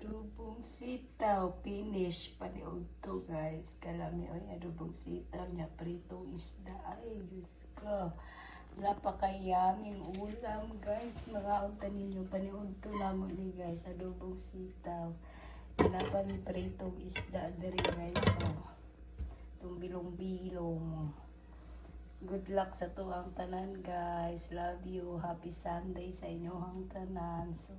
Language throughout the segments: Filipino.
Adobong sitaw, finish. Paniog to guys. Kalami oy, adobong sitaw niya. Pritong isda. Ay, Diyos ko. Napakayaming ulam guys. Mga unta ninyo. Paniog to lamon ni guys. Adobong sitaw. Napa mi pritong isda diri guys. Oh. Itong bilong-bilong. Good luck sa tuwang tanan guys. Love you. Happy Sunday sa inyong tanan. So,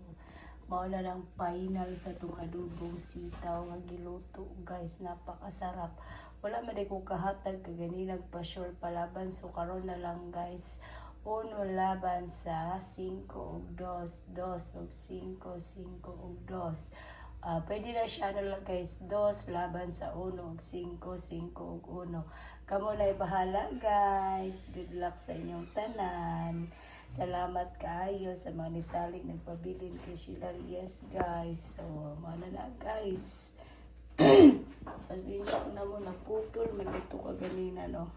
mao na lang final sa itong adobong sitaw nga giluto guys, napakasarap. Wala man ko kahatag kagani nagpa-sure palaban, so karon na lang guys, 1 laban sa 5 ug 2, 2 ug 5, 5 ug 2. Pwede na siya lang guys, 2 laban sa 1 ug 5, 5 ug 1. Kamo na bahala guys. Good luck sa inyong tanan. Salamat kaayo sa mga nisalig nagpabilin kay Sheila Reyes guys. So, mana na guys. Pasensya na mo, naputol man ito kaganina no.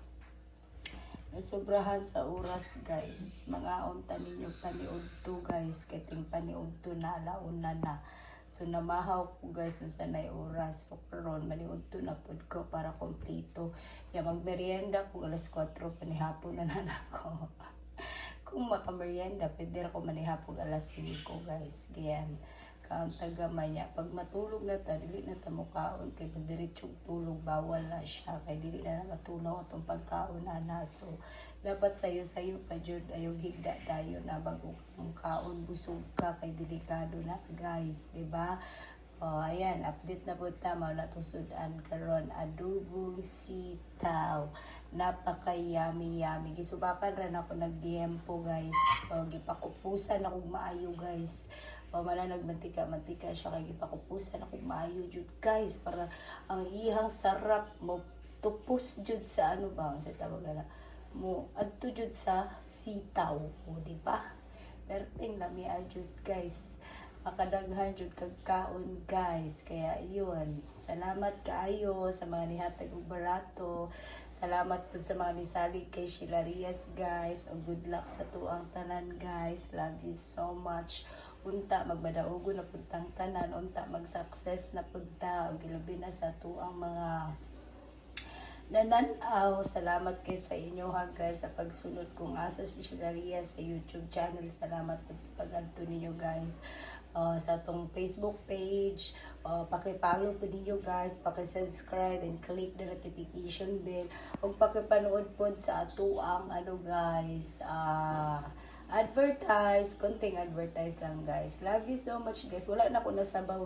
Nasobrahan sa oras guys. Mga unta ninyo paniudto guys. Kating paniudto na launa na. So namahaw ko guys no sa nay oras. So karon maniudto na pud ko para kompleto. Ya magmerienda ko alas 4 panihapon na nako. Kung makamerienda, pwede ako manihapog alas 5 guys. Ganyan. Kaon tagamay niya. Pag matulog na ta, dili na ta mukaon. Kay pag diretsong tulog, bawal na siya. Kay dili na natunaw atong pagkaon na. So, dapat sayo-sayo pa jud ayong higda dayo na bago kang kaon. Busog ka kay delikado na guys. Diba? Oh, ayan, update na po tama na to sudan karon adobong sitaw. Napaka-yummy. Gisubakan rin ako nag-DM po guys. O, gipakupusan ako maayo guys. O, mala nagmantika-mantika siya kay gipakupusan ako maayo jud guys para ang ihang sarap mo tupos jud sa ano ba sa tawagan na mo adto jud sa sitaw, o di ba? Perting lami jud guys. Makadaghan jud kag kaon guys, kaya yun, salamat kaayo sa mga nihatag og barato, salamat pud sa mga nisalig kay Sheila Reyes guys, o good luck sa tuang tanan guys, love you so much. Unta magbadaogo na pud tang tanan, unta mag-success na pud ta, og ilabi na sa tuang mga nananaw. Salamat kay sa inyo ha guys sa pagsunod kong asa si Sheila Reyes sa YouTube channel. Salamat po sa pag-adto ninyo guys. Sa atong Facebook page, paki-follow po ninyo guys, paki-subscribe and click the notification bell, ug paki-panood po sa ato ang ano guys, konting advertise lang guys. Love you so much guys. Wala na ko nasabaw